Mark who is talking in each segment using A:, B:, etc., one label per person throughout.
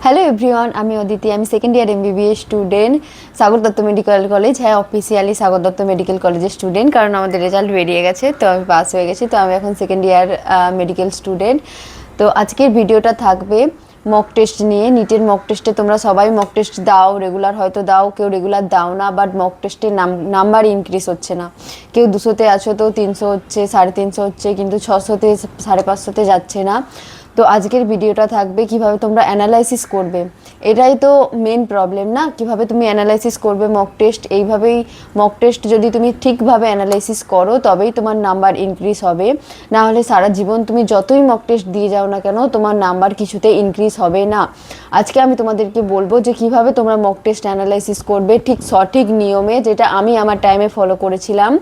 A: Hello everyone, আমি অদিতি। আমি second year MBBS student, Sagar Dutta medical college. হ্যাঁ, অফিসিয়ালি সাগর দত্ত মেডিকেল কলেজের স্টুডেন্ট, কারণ আমাদের রেজাল্ট বেরিয়ে গেছে, তো আমি পাস হয়ে গেছি। তো আমি এখন সেকেন্ড ইয়ার মেডিকেল স্টুডেন্ট। তো আজকের ভিডিওটা থাকবে মক টেস্ট নিয়ে। নিটের মক টেস্টে তোমরা সবাই মক টেস্ট দাও, রেগুলার হয়তো দাও, কেউ রেগুলার দাও না, বাট মক টেস্টের নাম্বার ইনক্রিজ হচ্ছে না। কেউ 200-তে আছো তো 300 হচ্ছে, 350 হচ্ছে, কিন্তু 600-তে 550-তে যাচ্ছে না। তো আজকের ভিডিওটা থাকবে কিভাবে তোমরা অ্যানালাইসিস করবে। এটাই তো মেন প্রবলেম না, কিভাবে তুমি অ্যানালাইসিস করবে মক টেস্ট। এইভাবেই মক টেস্ট যদি তুমি ঠিকভাবে অ্যানালাইসিস করো তবেই তোমার নাম্বার ইনক্রিজ হবে। না হলে সারা জীবন তুমি যতই মক টেস্ট দিয়ে যাও না কেন, তোমার নাম্বার কিছুতে ইনক্রিজ হবে না। আজকে আমি তোমাদেরকে বলবো যে কিভাবে তোমরা মক টেস্ট অ্যানালাইসিস করবে ঠিক সঠিক নিয়মে, যেটা আমি আমার টাইমে ফলো করেছিলাম।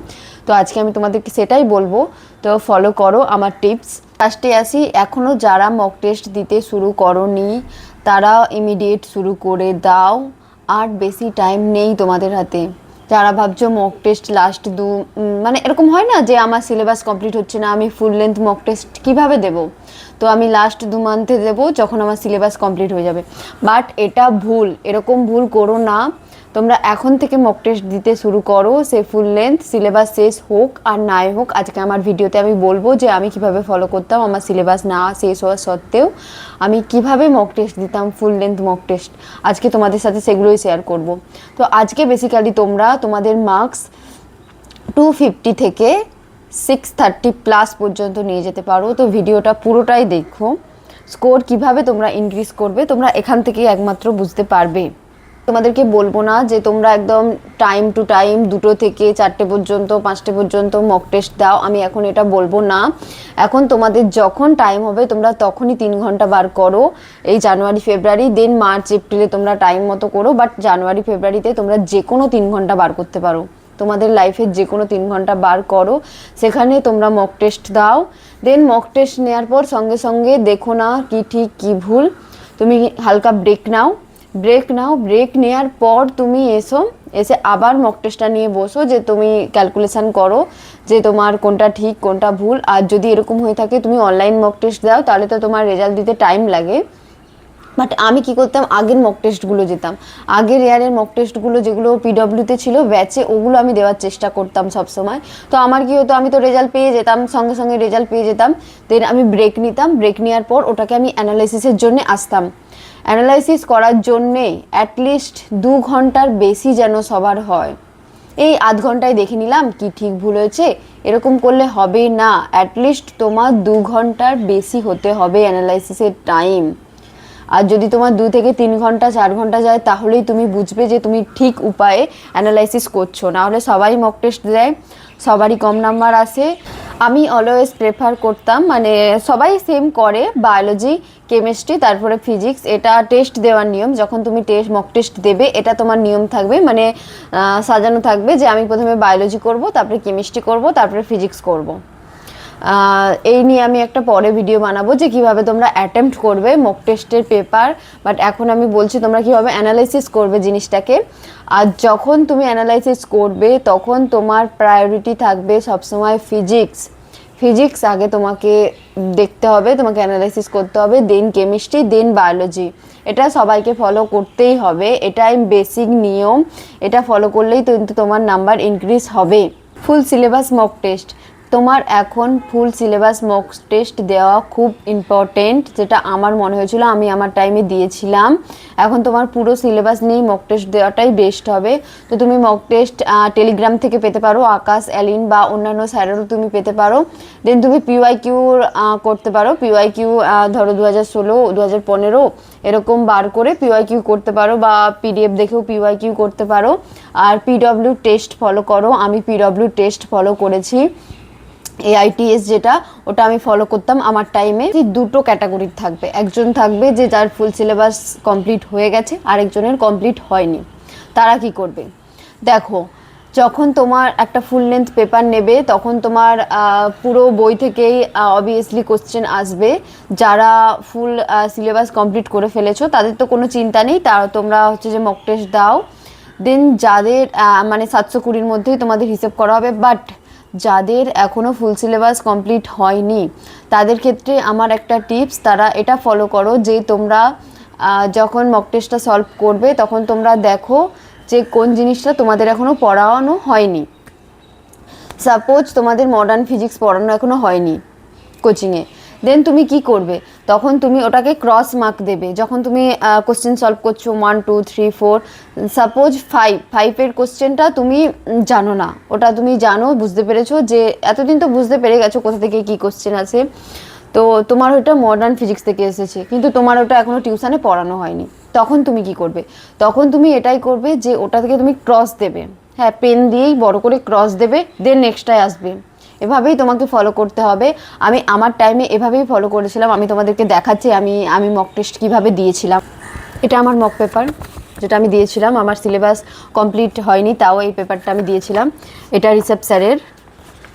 A: তো আজকে আমি তোমাদেরকে সেটাই বলবো, তো ফলো করো আমার টিপস। ফার্স্টে আসি, এখনও যারা মক টেস্ট দিতে শুরু করোনি তারা ইমিডিয়েট শুরু করে দাও, আর বেশি টাইম নেই তোমাদের হাতে। যারা ভাবছো মক টেস্ট লাস্ট মানে এরকম হয় না যে আমার সিলেবাস কমপ্লিট হচ্ছে না, আমি ফুল লেন্থ মক টেস্ট কীভাবে দেবো, তো আমি লাস্ট 2 মান্থে দেবো যখন আমার সিলেবাস কমপ্লিট হয়ে যাবে। বাট এটা ভুল, এরকম ভুল করো না। তোমরা এখন থেকে মক টেস্ট দিতে শুরু করো, সে ফুল লেন্থ সিলেবাস শেষ হোক আর নাই হোক। আজকে আমার ভিডিওতে আমি বলবো যে আমি কিভাবে ফলো করতাম আমার সিলেবাস না শেষ হওয়া সত্ত্বেও আমি কিভাবে মক টেস্ট দিতাম, ফুল লেন্থ মক টেস্ট। আজকে তোমাদের সাথে সেগুলোই শেয়ার করব। তো আজকে বেসিক্যালি তোমরা তোমাদের মার্কস 250 থেকে 630+ পর্যন্ত নিয়ে যেতে পারো। তো ভিডিওটা পুরোটাই দেখো, স্কোর কিভাবে তোমরা ইনক্রিজ করবে তোমরা এখান থেকেই একমাত্র বুঝতে পারবে। তোমাদেরকে বলবো না যে তোমরা একদম টাইম টু টাইম 2টো থেকে 4টে পর্যন্ত 5টে পর্যন্ত মক টেস্ট দাও, আমি এখন এটা বলবো না। এখন তোমাদের যখন টাইম হবে তোমরা তখনই 3 ঘন্টা বার করো। এই জানুয়ারি ফেব্রুয়ারি, দেন মার্চ এপ্রিলে তোমরা টাইম মতো করো, বাট জানুয়ারি ফেব্রুয়ারিতে তোমরা যে কোনো 3 ঘন্টা বার করতে পারো। তোমাদের লাইফের যে কোনো 3 ঘন্টা বার করো, সেখানে তোমরা মক টেস্ট দাও। দেন মক টেস্ট নেওয়ার পর সঙ্গে সঙ্গে দেখো না কি ঠিক কি ভুল, তুমি হালকা ব্রেক নাও। ব্রেক নেওয়ার পর তুমি এসে আবার মক টেস্টটা নিয়ে বসো, যে তুমি ক্যালকুলেশন করো যে তোমার কোনটা ঠিক কোনটা ভুল। আর যদি এরকম হয়ে থাকে তুমি অনলাইন মক টেস্ট দাও, তাহলে তো তোমার রেজাল্ট দিতে টাইম লাগে। বাট আমি কি করতাম, আগের মক টেস্টগুলো যেতাম, আগের ইয়ারের মক টেস্টগুলো যেগুলো পিডব্লিউতে ছিল ব্যাচে, ওগুলো আমি দেওয়ার চেষ্টা করতাম সব সময়। তো আমার কি হতো, আমি তো রেজাল্ট পেয়ে যেতাম, সঙ্গে সঙ্গে রেজাল্ট পেয়ে যেতাম। দেন আমি ব্রেক নিতাম, ব্রেক নেওয়ার পর ওটাকে আমি অ্যানালাইসিসের জন্য আসতাম। অ্যানালাইসিস করার জন্যে অ্যাটলিস্ট 2 ঘন্টার বেশি যেন সবার হয়। এই আধ ঘন্টায় দেখে নিলাম কি ঠিক ভুল হয়েছে, এরকম করলে হবে না। অ্যাটলিস্ট তোমার 2 ঘন্টার বেশি হতে হবে অ্যানালাইসিসের টাইম। আর যদি তোমার 2 থেকে 3 ঘন্টা 4 ঘন্টা যায়, তাহলেই তুমি বুঝবে যে তুমি ঠিক উপায়ে অ্যানালাইসিস করছো। না হলে সবাই মক টেস্ট দেয়, সবারই কম নাম্বার আসে। আমি অলওয়েজ প্রেফার করতাম, মানে সবাই সেম করে, বায়োলজি, কেমিস্ট্রি, তারপরে ফিজিক্স, এটা টেস্ট দেওয়ার নিয়ম। যখন তুমি মক টেস্ট দেবে এটা তোমার নিয়ম থাকবে, মানে সাজানো থাকবে যে আমি প্রথমে বায়োলজি করব, তারপরে কেমিস্ট্রি করব, তারপরে ফিজিক্স করব। এই নিয়ে আমি একটা পরে ভিডিও বানাবো যে কিভাবে তোমরা অ্যাটেম্প্ট করবে মক টেস্টের পেপার। বাট এখন আমি বলছি তোমরা কিভাবে অ্যানালাইসিস করবে জিনিসটাকে। আর যখন তুমি অ্যানালাইসিস করবে তখন তোমার প্রায়োরিটি থাকবে সবসময় ফিজিক্স আগে তোমাকে দেখতে হবে, তোমাকে অ্যানালাইসিস করতে হবে, দেন কেমিস্ট্রি, দেন বায়োলজি। এটা সবাইকে ফলো করতেই হবে, এটাই বেসিক নিয়ম। এটা ফলো করলেই কিন্তু তোমার নাম্বার ইনক্রিজ হবে। ফুল সিলেবাস মক টেস্ট, তোমার এখন ফুল সিলেবাস মক টেস্ট দেওয়া খুব ইম্পর্টেন্ট, যেটা আমার মনে হয়েছিল, আমি আমার টাইমে দিয়েছিলাম। এখন তোমার পুরো সিলেবাস নিয়েই মক টেস্ট দেওয়াটাই বেস্ট হবে। তো তুমি মক টেস্ট টেলিগ্রাম থেকে পেতে পারো, আকাশ, অ্যালিন বা অন্যান্য স্যারেরও তুমি পেতে পারো। দেন তুমি পিওয়াইকিউ করতে পারো। পিওয়াইকিউ ধরো 2016, 2015 এরকম বার করে পিওয়াইকিউ করতে পারো, বা পিডিএফ দেখেও পিওয়াইকিউ করতে পারো। আর পিডব্লিউ টেস্ট ফলো করো, আমি পিডব্লিউ টেস্ট ফলো করেছি। AITS যেটা, ওটা আমি ফলো করতাম আমার টাইমে। দুটো ক্যাটাগরির থাকবে, একজন থাকবে যে যার ফুল সিলেবাস কমপ্লিট হয়ে গেছে, আরেকজনের কমপ্লিট হয়নি। তারা কি করবে দেখো, যখন তোমার একটা ফুল লেন্থ পেপার নেবে তখন তোমার পুরো বই থেকেই অবভিয়াসলি কোশ্চেন আসবে। যারা ফুল সিলেবাস কমপ্লিট করে ফেলেছো তাদের তো কোনো চিন্তা নেই, তোমরা হচ্ছে যে মক টেস্ট দাও। দেন যাদের মানে 720-র মধ্যেই তোমাদের হিসেব করা হবে। বাট যাদের এখনও ফুল সিলেবাস কমপ্লিট হয়নি তাদের ক্ষেত্রে আমার একটা টিপস, তারা এটা ফলো করো যে তোমরা যখন মক টেস্টটা সলভ করবে তখন তোমরা দেখো যে কোন জিনিসটা তোমাদের এখনও পড়ানো হয়নি। সাপোজ তোমাদের মডার্ন ফিজিক্স পড়ানো এখনও হয়নি কোচিংয়ে, দেন তুমি কি করবে, তখন তুমি ওটাকে ক্রস মার্ক দেবে। যখন তুমি কোশ্চেন সলভ করছো 1 2 3 4, সাপোজ 5-এর কোশ্চেনটা তুমি জানো না, ওটা তুমি জানো, বুঝতে পেরেছো যে এতদিন তো বুঝতে পেরে গেছো কোথা থেকে কী কোশ্চেন আছে, তো তোমার ওটা মডার্ন ফিজিক্স থেকে এসেছে কিন্তু তোমার ওটা এখনও টিউশনে পড়ানো হয়নি, তখন তুমি কি করবে, তখন তুমি এটাই করবে যে ওটা থেকে তুমি ক্রস দেবে, হ্যাঁ পেন দিয়েই বড় করে ক্রস দেবে, দেন নেক্সটটায় আসবে। এভাবেই তোমাকে ফলো করতে হবে। আমি আমার টাইমে এভাবেই ফলো করেছিলাম, আমি তোমাদেরকে দেখাচ্ছি আমি মক টেস্ট কীভাবে দিয়েছিলাম। এটা আমার মক পেপার যেটা আমি দিয়েছিলাম, আমার সিলেবাস কমপ্লিট হয়নি তাও এই পেপারটা আমি দিয়েছিলাম। এটা রিসেপ স্যারের,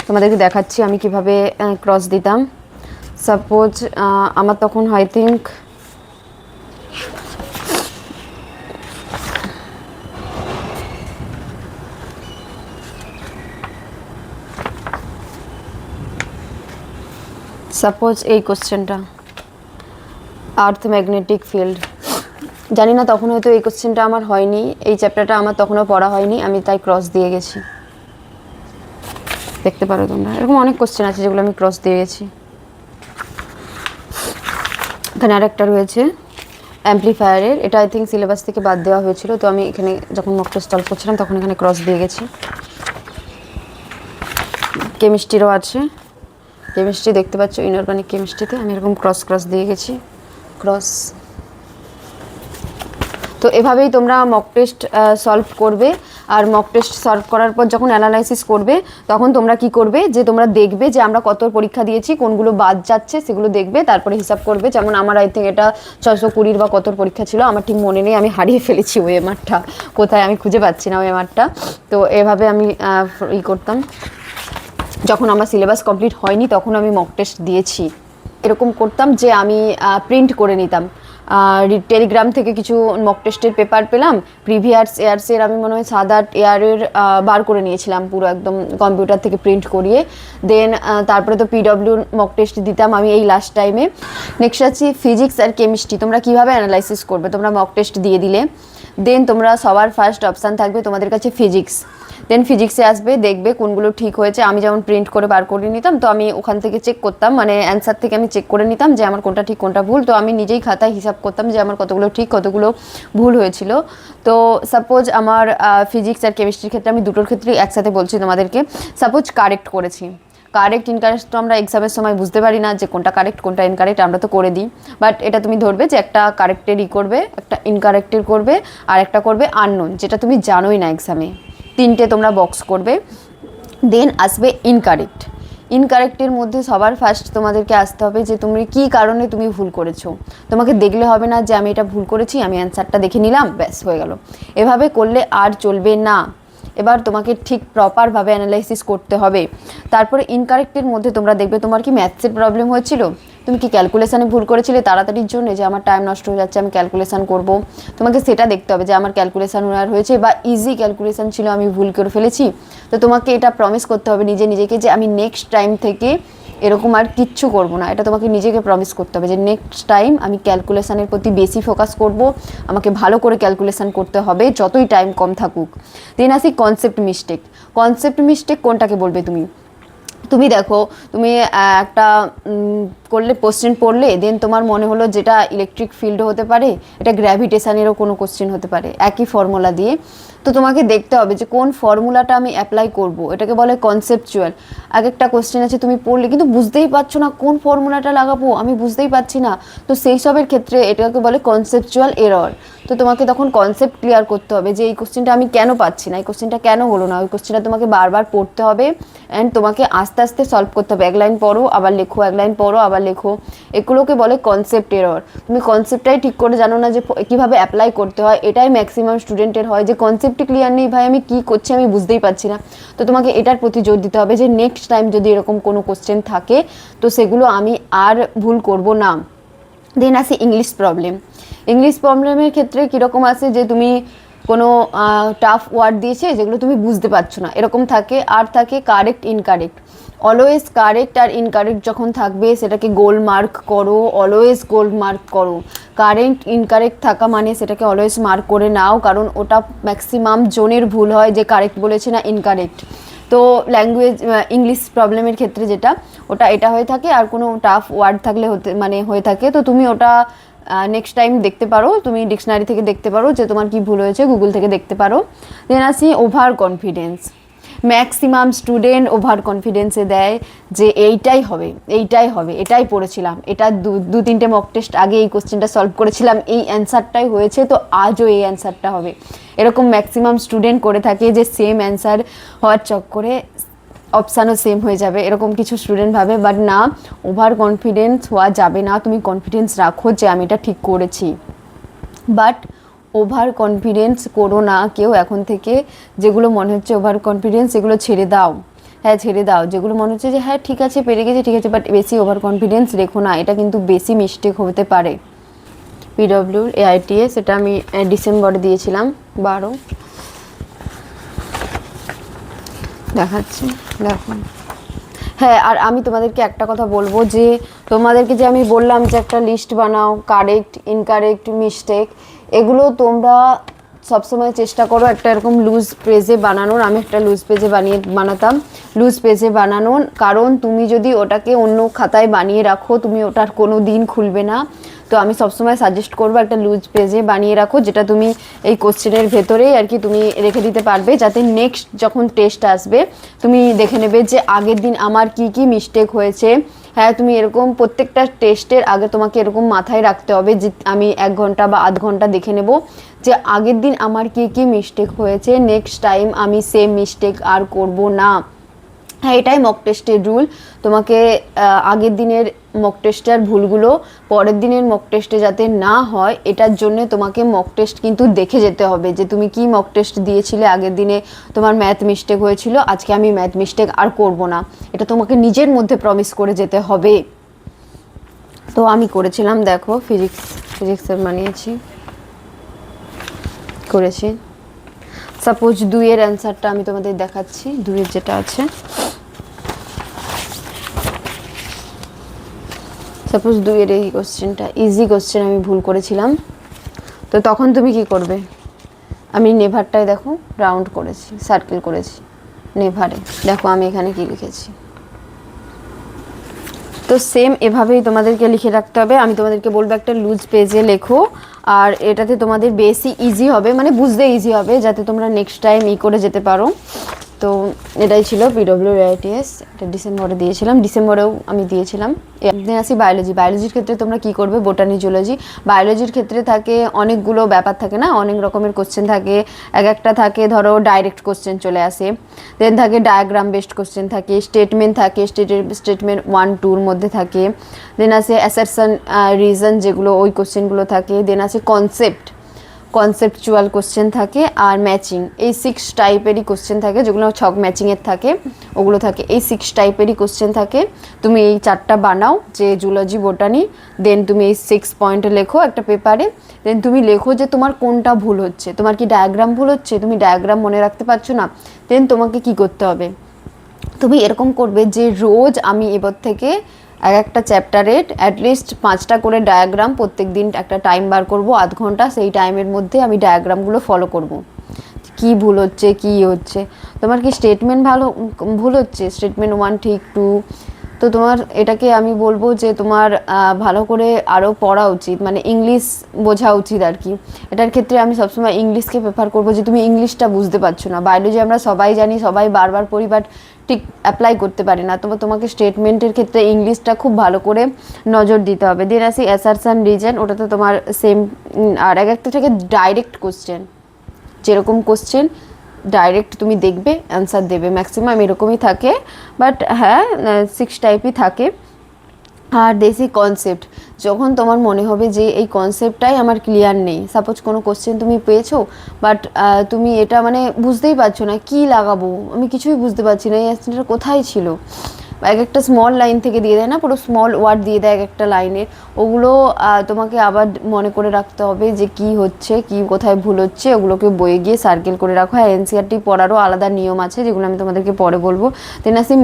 A: তোমাদেরকে দেখাচ্ছি আমি কিভাবে ক্রস দিতাম। সাপোজ আমার তখন আই থিঙ্ক সাপোজ এই কোশ্চেনটা আর্থ ম্যাগনেটিক ফিল্ড, জানি না তখন হয়তো এই কোশ্চেনটা আমার হয়নি, এই চ্যাপ্টারটা আমার তখনও পড়া হয়নি, আমি তাই ক্রস দিয়ে গেছি। দেখতে পারো তোমরা এরকম অনেক কোশ্চেন আছে যেগুলো আমি ক্রস দিয়ে গেছি। এখানে আরেকটা রয়েছে অ্যাম্পলিফায়ারের, এটা আই থিঙ্ক সিলেবাস থেকে বাদ দেওয়া হয়েছিল, তো আমি এখানে যখন মক টেস্ট সলভ করছিলাম তখন এখানে ক্রস দিয়ে গেছি। কেমিস্ট্রিরও আছে, কেমিস্ট্রি দেখতে পাচ্ছ ইনঅর্গানিক কেমিস্ট্রিতে আমি এরকম ক্রস দিয়ে গেছি, ক্রস। তো এভাবেই তোমরা মক টেস্ট সলভ করবে। আর মক টেস্ট সলভ করার পর যখন অ্যানালাইসিস করবে তখন তোমরা কি করবে, যে তোমরা দেখবে যে আমরা কত পরীক্ষা দিয়েছি, কোনগুলো বাদ যাচ্ছে সেগুলো দেখবে, তারপরে হিসাব করবে। যেমন আমার আই থিঙ্ক এটা 620 বা কতর পরীক্ষা ছিল, আমার ঠিক মনে নেই, আমি হারিয়ে ফেলেছি ওএমআরটা কোথায়, আমি খুঁজে পাচ্ছি না ওএমআরটা। তো এভাবে আমি করতাম। যখন আমার সিলেবাস কমপ্লিট হয়নি তখন আমি মক টেস্ট দিয়েছি। এরকম করতাম যে আমি প্রিন্ট করে নিতাম, টেলিগ্রাম থেকে কিছু মক টেস্টের পেপার পেলাম, প্রিভিয়াস ইয়ার্সের আমি মনে হয় 7-8 ইয়ারের বার করে নিয়েছিলাম পুরো একদম কম্পিউটার থেকে প্রিন্ট করিয়ে। দেন তারপরে তো পিডব্লিউ মক টেস্ট দিতাম আমি এই লাস্ট টাইমে। নেক্সট আছে ফিজিক্স আর কেমিস্ট্রি, তোমরা কীভাবে অ্যানালাইসিস করবে, তোমরা মক টেস্ট দিয়ে দিলে, দেন তোমরা সবার ফার্স্ট অপশান থাকবে তোমাদের কাছে ফিজিক্স, দেন ফিজিক্সে আসবে, দেখবে কোনগুলো ঠিক হয়েছে। আমি যেমন প্রিন্ট করে বার করে নিতাম, তো আমি ওখান থেকে চেক করতাম, মানে অ্যান্সার থেকে আমি চেক করে নিতাম যে আমার কোনটা ঠিক কোনটা ভুল, তো আমি নিজেই খাতায় হিসাব করতাম যে আমার কতগুলো ঠিক কতগুলো ভুল হয়েছিল। তো সাপোজ আমার ফিজিক্স আর কেমিস্ট্রির ক্ষেত্রে আমি দুটোর ক্ষেত্রেই একসাথে বলছি তোমাদেরকে, সাপোজ কারেক্ট করেছি, কারেক্ট ইনকারেক্ট তো আমরা এক্সামের সময় বুঝতে পারি না যে কোনটা কারেক্ট কোনটা ইনকারেক্ট, আমরা তো করে দিই, বাট এটা তুমি ধরবে যে একটা কারেক্টের করবে, একটা ইনকারেক্টের করবে, আর একটা করবে আননোন যেটা তুমি জানোই না এক্সামে। 3টে তোমরা বক্স করবে, দেন আসবে ইনকারেক্ট। ইনকারেক্টের মধ্যে সবার ফার্স্ট তোমাদেরকে আসতে হবে যে তুমি কী কারণে তুমি ভুল করেছো। তোমাকে দেখলে হবে না যে আমি এটা ভুল করেছি, আমি অ্যান্সারটা দেখে নিলাম ব্যাস হয়ে গেল, এভাবে করলে আর চলবে না। এবার তোমাকে ঠিক প্রপারভাবে অ্যানালাইসিস করতে হবে। তারপরে ইনকারেক্টের মধ্যে তোমরা দেখবে তোমার কি ম্যাথসের প্রবলেম হচ্ছিল, তুমি কি ক্যালকুলেশানে ভুল করেছিলে তাড়াতাড়ির জন্য, যে আমার টাইম নষ্ট হয়ে যাচ্ছে আমি ক্যালকুলেশান করব, তোমাকে সেটা দেখতে হবে যে আমার ক্যালকুলেশান আর হয়েছে বা ইজি ক্যালকুলেশান ছিল আমি ভুল করে ফেলেছি। তো তোমাকে এটা প্রমিস করতে হবে নিজেকে যে আমি নেক্সট টাইম থেকে এরকম আর কিচ্ছু করব না, এটা তোমাকে নিজেকে প্রমিস করতে হবে যে নেক্সট টাইম আমি ক্যালকুলেশানের প্রতি বেশি ফোকাস করব, আমাকে ভালো করে ক্যালকুলেশান করতে হবে যতই টাইম কম থাকুক। দেন আসি কনসেপ্ট মিস্টেক। কনসেপ্ট মিস্টেক কোনটাকে বলবে তুমি দেখো, তুমি একটা করলে কোশ্চেন পড়লে, দেন তোমার মনে হলো যেটা ইলেকট্রিক ফিল্ড হতে পারে, এটা গ্র্যাভিটেশনেরও কোনো কোশ্চেন হতে পারে একই ফর্মুলা দিয়ে, তো তোমাকে দেখতে হবে যে কোন ফর্মুলাটা আমি অ্যাপ্লাই করব, এটাকে বলে কনসেপচুয়াল। এক একটা কোশ্চেন আছে তুমি পড়লে কিন্তু বুঝতেই পারছো না কোন ফর্মুলাটা লাগাবো, আমি বুঝতেই পারছি না, তো সেই সবের ক্ষেত্রে এটাকে বলে কনসেপচুয়াল এরর। তো তোমাকে তখন কনসেপ্ট ক্লিয়ার করতে হবে যে এই কোশ্চেনটা আমি কেন পাচ্ছি না, এই কোশ্চেনটা কেন হলো না, ওই কোশ্চেনটা তোমাকে বারবার পড়তে হবে অ্যান্ড তোমাকে আস্তে আস্তে সলভ করতে হবে, এক লাইন পড়ো আবার লেখো, এক লাইন পড়ো আবার লেখো, এগুলোকে বলে কনসেপ্ট এরর। তুমি কনসেপ্টটাই ঠিক করে জানো না যে কীভাবে অ্যাপ্লাই করতে হয়, এটাই ম্যাক্সিমাম স্টুডেন্টের হয় যে কনসেপ্টই ক্লিয়ার নেই, ভাই আমি কী করছি আমি বুঝতেই পারছি না। তো তোমাকে এটার প্রতি জোর দিতে হবে যে নেক্সট টাইম যদি এরকম কোনো কোশ্চেন থাকে তো সেগুলো আমি আর ভুল করব না। দেন আসে ইংলিশ প্রবলেম। ইংলিশ প্রবলেমের ক্ষেত্রে কীরকম আছে যে তুমি কোনো টাফ ওয়ার্ড দিয়েছে যেগুলো তুমি বুঝতে পারছো না এরকম থাকে, আর থাকে কারেক্ট ইনকারেক্ট। অলওয়েজ কারেক্ট আর ইনকারেক্ট যখন থাকবে সেটাকে গোল মার্ক করো, অলওয়েজ গোল মার্ক করো। কারেক্ট ইনকারেক্ট থাকা মানে সেটাকে অলওয়েজ মার্ক করে নাও, কারণ ওটা ম্যাক্সিমাম জনের ভুল হয় যে কারেক্ট বলেছে না ইনকারেক্ট। তো ল্যাঙ্গুয়েজ ইংলিশ প্রবলেমের ক্ষেত্রে যেটা ওটা এটা হয়ে থাকে, আর কোনো টাফ ওয়ার্ড থাকলে হয়ে থাকে, তো তুমি ওটা নেক্সট টাইম দেখতে পারো, তুমি ডিকশনারি থেকে দেখতে পারো যে তোমার কি ভুল হয়েছে, গুগল থেকে দেখতে পারো। দেন আসি over confidence. Maximum student over কনফিডেন্সে দেয় যে এইটাই হবে, এটাই পড়েছিলাম, এটা দু তিনটে মক টেস্ট আগে এই কোশ্চেনটা সলভ করেছিলাম, এই অ্যান্সারটাই হয়েছে, তো আজও এই অ্যান্সারটা হবে। এরকম ম্যাক্সিমাম স্টুডেন্ট করে থাকে যে সেম অ্যান্সার হওয়ার চক্করে অপশানও সেম হয়ে যাবে, এরকম কিছু স্টুডেন্ট ভাবে। বাট না, ওভার কনফিডেন্স হওয়া যাবে না। তুমি কনফিডেন্স রাখো যে আমি এটা ঠিক করেছি, বাট ওভার কনফিডেন্স করো না কেউ এখন থেকে। যেগুলো মনে হচ্ছে ওভার কনফিডেন্স সেগুলো ছেড়ে দাও, হ্যাঁ ছেড়ে দাও। যেগুলো মনে হচ্ছে যে হ্যাঁ ঠিক আছে পেরে গেছে ঠিক আছে, বাট বেশি ওভার কনফিডেন্স রেখো না, এটা কিন্তু বেশি মিস্টেক হতে পারে। পিডব্লিউ AITS এটা আমি ডিসেম্বরে দিয়েছিলাম 12, দেখাচ্ছি দেখো। হ্যাঁ, আর আমি তোমাদেরকে একটা কথা বলবো যে তোমাদেরকে যে আমি বললাম যে একটা লিস্ট বানাও, কারেক্ট ইনকারেক্ট মিস্টেক, এগুলো তোমরা সবসময় চেষ্টা করো একটা এরকম লুজ পেজে বানানোর। আমি একটা লুজ পেজে বানাতাম, লুজ পেজে বানানোর কারণ তুমি যদি ওটাকে অন্য খাতায় বানিয়ে রাখো তুমি ওটার কোনো দিন খুলবে না। তো আমি সবসময় সাজেস্ট করবো একটা লুজ পেজে বানিয়ে রাখো, যেটা তুমি এই কোশ্চেনের ভেতরেই আর কি তুমি রেখে দিতে পারবে, যাতে নেক্সট যখন টেস্ট আসবে তুমি দেখে নেবে যে আগের দিন আমার কি কি মিস্টেক হয়েছে। হ্যাঁ, তুমি এরকম প্রত্যেকটা টেস্টের আগে তোমাকে এরকম মাথায় রাখতে হবে যে আমি 1 ঘন্টা বা আধ ঘন্টা দেখে নেব যে আগের দিন আমার কি কি মিস্টেক হয়েছে, নেক্সট টাইম আমি সেম মিস্টেক আর করব না। হ্যাঁ, এটাই মক টেস্টের রুল। তোমাকে আগের দিনের মক টেস্টের ভুলগুলো পরের দিনের মক টেস্টে যাতে না হয়, এটার জন্য তোমাকে মক টেস্ট কিন্তু দেখে যেতে হবে যে তুমি কি মক টেস্ট দিয়েছিলে আগের দিনে, তোমার ম্যাথ মিস্টেক হয়েছিল, আজকে আমি ম্যাথ মিস্টেক আর করব না, এটা তোমাকে নিজের মধ্যে প্রমিস করে যেতে হবে। তো আমি করেছিলাম, দেখো ফিজিক্সের বানিয়েছি করেছি। সাপোজ 2-এর অ্যান্সারটা আমি তোমাদের দেখাচ্ছি, 2-এর যেটা আছে। সাপোজ 2-এর এই কোশ্চেনটা ইজি কোশ্চেন আমি ভুল করেছিলাম, তো তখন তুমি কি করবে? আমি নেভারটায় দেখো রাউন্ড করেছি, সার্কেল করেছি নেভারে, দেখো আমি এখানে কি লিখেছি। তো সেম এভাবেই তোমাদেরকে লিখে রাখতে হবে। আমি তোমাদেরকে বলবো একটা লুজ পেজে লেখো, আর এটাতে তোমাদের বেশি ইজি হবে, মানে বুঝতে ইজি হবে, যাতে তোমরা নেক্সট টাইম করে যেতে পারো। তো এটাই ছিল পিডব্লিউ AITS, এটা ডিসেম্বরে দিয়েছিলাম, ডিসেম্বরেও আমি দিয়েছিলাম। এমনি আসি বায়োলজির ক্ষেত্রে তোমরা কি করবে? Botany zoology. বায়োলজির ক্ষেত্রে থাকে অনেকগুলো ব্যাপার থাকে না, অনেক রকমের কোশ্চেন থাকে। একটা থাকে ধরো ডাইরেক্ট কোশ্চেন চলে আসে, দেন থাকে ডায়াগ্রাম বেসড কোশ্চেন থাকে, স্টেটমেন্ট থাকে, স্টেটমেন্ট 1-2-র মধ্যে থাকে, দেন আছে অ্যাসারশন রিজন, যেগুলো ওই কোশ্চেনগুলো থাকে, দেন আছে কনসেপচুয়াল কোশ্চেন থাকে, আর ম্যাচিং। এই 6 টাইপেরই কোশ্চেন থাকে, যেগুলো ছক ম্যাচিংয়ের থাকে ওগুলো থাকে। এই 6 টাইপেরই কোশ্চেন থাকে। তুমি এই 4টা বানাও, যে জুলজি বোটানি, দেন তুমি এই 6 পয়েন্টে লেখো একটা পেপারে, দেন তুমি লেখো যে তোমার কোনটা ভুল হচ্ছে। তোমার কি ডায়াগ্রাম ভুল হচ্ছে? তুমি ডায়াগ্রাম মনে রাখতে পারছো না, দেন তোমাকে কি করতে হবে? তুমি এরকম করবে যে রোজ আমি এবার থেকে একটা চ্যাপ্টারের অ্যাটলিস্ট 5টা করে ডায়াগ্রাম প্রত্যেক দিন একটা টাইম বার করব, আধ ঘন্টা, সেই টাইমের মধ্যে আমি ডায়াগ্রামগুলো ফলো করব। কি ভুল হচ্ছে, কি হচ্ছে, তোমার কি স্টেটমেন্ট ভুল হচ্ছে, স্টেটমেন্ট 1 ঠিক, 2, তো তোমার এটাকে আমি বলবো যে তোমার ভালো করে আরও পড়া উচিত, মানে ইংলিশ বোঝা উচিত আর কি। এটার ক্ষেত্রে আমি সবসময় ইংলিশকে প্রেফার করবো, যে তুমি ইংলিশটা বুঝতে পারছো না। বায়োলজি আমরা সবাই জানি, সবাই বারবার পড়ি, বাট ঠিক অ্যাপ্লাই করতে পারি না। তোমাকে স্টেটমেন্টের ক্ষেত্রে ইংলিশটা খুব ভালো করে নজর দিতে হবে। দেন আসি অ্যাসারশন রিজন, ওটাতে তোমার সেম, আর একটা থেকে ডাইরেক্ট কোশ্চেন, যেরকম কোশ্চেন ডাইরেক্ট তুমি দেখবে অ্যান্সার দেবে, ম্যাক্সিমাম এরকমই থাকে, বাট হ্যাঁ 6 টাইপই থাকে। আর বেসিক কনসেপ্ট, যখন তোমার মনে হবে যে এই কনসেপ্টটাই আমার ক্লিয়ার নেই, সাপোজ কোনো কোশ্চেন তুমি পেয়েছো বাট তুমি এটা মানে বুঝতেই পারছো না, কি লাগাবো আমি কিছুই বুঝতে পারছি না, এই অ্যান্সারটা কোথায় ছিল, বা এক একটা স্মল লাইন থেকে দিয়ে দেয় না, পুরো স্মল ওয়ার্ড দিয়ে দেয় এক একটা লাইনের, ওগুলো তোমাকে আবার মনে করে রাখতে হবে যে কি হচ্ছে, কি কোথায় ভুল হচ্ছে, ওগুলোকে বইয়ে গিয়ে সার্কেল করে রাখো। হ্যাঁ, এনসিইআরটি পড়ারও আলাদা নিয়ম আছে, যেগুলো আমি তোমাদেরকে পরে বলবো। দেন আসি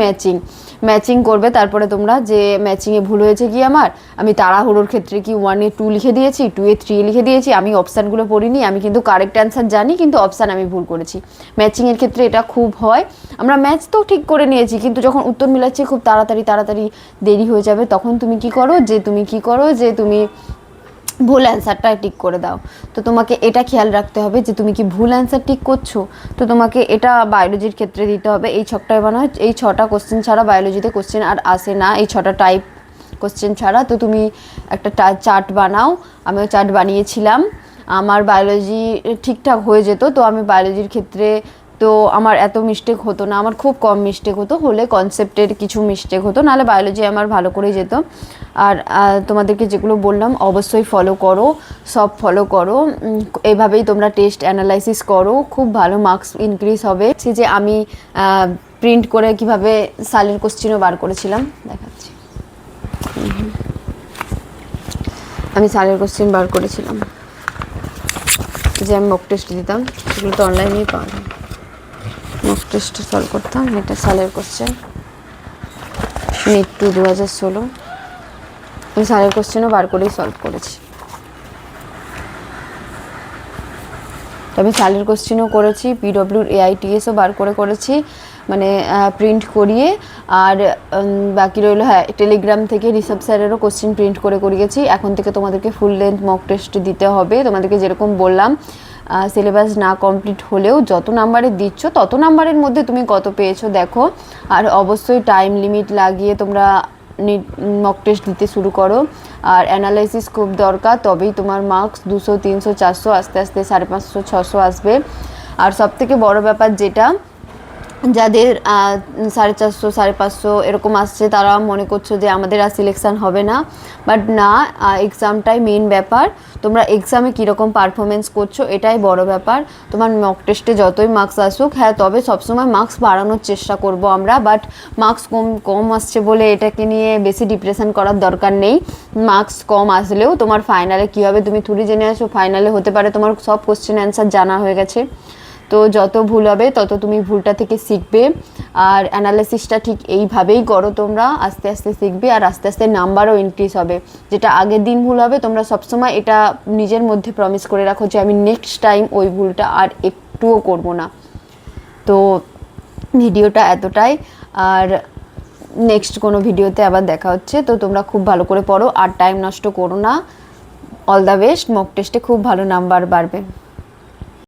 A: ম্যাচিং করবে। তারপরে তোমরা যে ম্যাচিংয়ে ভুল হয়েছে কি আমার, আমি তাড়াহুড়োর ক্ষেত্রে কি 1-এ 2 লিখে দিয়েছি, 2-এ 3 লিখে দিয়েছি, আমি অপশানগুলো পড়িনি, আমি কিন্তু কারেক্ট অ্যান্সার জানি কিন্তু অপশান আমি ভুল করেছি। ম্যাচিংয়ের ক্ষেত্রে এটা খুব হয়। আমরা ম্যাচ তো ঠিক করে নিয়েছি, কিন্তু যখন উত্তর মিলাচ্ছি খুব তাড়াতাড়ি দেরি হয়ে যাবে, তখন তুমি কি করো যে তুমি ভুল অ্যান্সারটা টিক করে দাও। তো তোমাকে এটা খেয়াল রাখতে হবে যে তুমি কি ভুল অ্যান্সার টিক করছো। তো তোমাকে এটা বায়োলজির ক্ষেত্রে দিতে হবে। এই ছকটায় বানাও, এই 6টা কোশ্চেন ছাড়া বায়োলজিতে কোশ্চেন আর আসে না, এই 6টা টাইপ কোশ্চেন ছাড়া। তো তুমি একটা চার্ট বানাও। আমিও চার্ট বানিয়েছিলাম, আমার বায়োলজি ঠিকঠাক হয়ে যেত। তো আমি বায়োলজির ক্ষেত্রে তো আমার এত মিস্টেক হতো না, আমার খুব কম মিস্টেক হতো, হলে কনসেপ্টের কিছু মিস্টেক হতো, নাহলে বায়োলজি আমার ভালো করেই যেত। আর তোমাদেরকে যেগুলো বললাম অবশ্যই ফলো করো, সব ফলো করো। এইভাবেই তোমরা টেস্ট অ্যানালাইসিস করো, খুব ভালো মার্কস ইনক্রিজ হবে। সে যে আমি প্রিন্ট করে কিভাবে সালের কোশ্চেনও বার করেছিলাম দেখাচ্ছি। আমি সালের কোশ্চেন বার করেছিলাম, যে আমি মক টেস্ট দিতাম, সেগুলো তো অনলাইনেই পাওয়া যায়। মক টেস্ট সলভ করতাম, এটা সালের কোশ্চেন, নিট 2 2016। আমি সালের কোশ্চেনও বার করেই সলভ করেছি। তবে সালের কোশ্চেনও করেছি, পিডব্লিউর AITSও বার করেছি, মানে প্রিন্ট করিয়ে। আর বাকি রইলো, হ্যাঁ, টেলিগ্রাম থেকে ঋষভ স্যারেরও কোশ্চেন প্রিন্ট করে করিয়েছি। এখন থেকে তোমাদেরকে ফুল লেন্থ মক টেস্ট দিতে হবে। তোমাদেরকে যেরকম বললাম, সিলেবাস না কমপ্লিট হলেও যত নাম্বারে দিচ্ছ তত নাম্বারের মধ্যে তুমি কত পেয়েছো দেখো। আর অবশ্যই টাইম লিমিট লাগিয়ে তোমরা মক টেস্ট দিতে শুরু করো। আর অ্যানালাইসিস খুব দরকার, তবেই তোমার মার্কস 200 300 400 আস্তে আস্তে 550 600 আসবে। আর সবথেকে বড় ব্যাপার যেটা, যাদের 450 550 এরকম আসছে, তারা মনে করছো যে আমাদের আর সিলেকশান হবে না, বাট না, এক্সামটাই মেন ব্যাপার। তোমরা এক্সামে কীরকম পারফরমেন্স করছো এটাই বড় ব্যাপার। তোমার মক টেস্টে যতই মার্কস আসুক, হ্যাঁ, তবে সবসময় মার্কস বাড়ানোর চেষ্টা করব আমরা, বাট মার্কস কম আসছে বলে এটাকে নিয়ে বেশি ডিপ্রেশন করার দরকার নেই। মার্কস কম আসলেও তোমার ফাইনালে কী হবে তুমি থুড়ি জেনে আসো, ফাইনালে হতে পারে তোমার সব কোশ্চেন অ্যান্সার জানা হয়ে গেছে। তো যত ভুল হবে তত তুমি ভুলটা থেকে শিখবে। আর অ্যানালাইসিসটা ঠিক এইভাবেই করো, তোমরা আস্তে আস্তে শিখবে, আর আস্তে আস্তে নাম্বারও ইনক্রিজ হবে। যেটা আগের দিন ভুল হবে, তোমরা সবসময় এটা নিজের মধ্যে প্রমিস করে রাখো যে আমি নেক্সট টাইম ওই ভুলটা আর একটুও করব না। তো ভিডিওটা এতটাই, আর নেক্সট কোনো ভিডিওতে আবার দেখা হচ্ছে। তো তোমরা খুব ভালো করে পড়ো আর টাইম নষ্ট করো না। অল দ্য বেস্ট, মক টেস্টে খুব ভালো নাম্বার বাড়বে।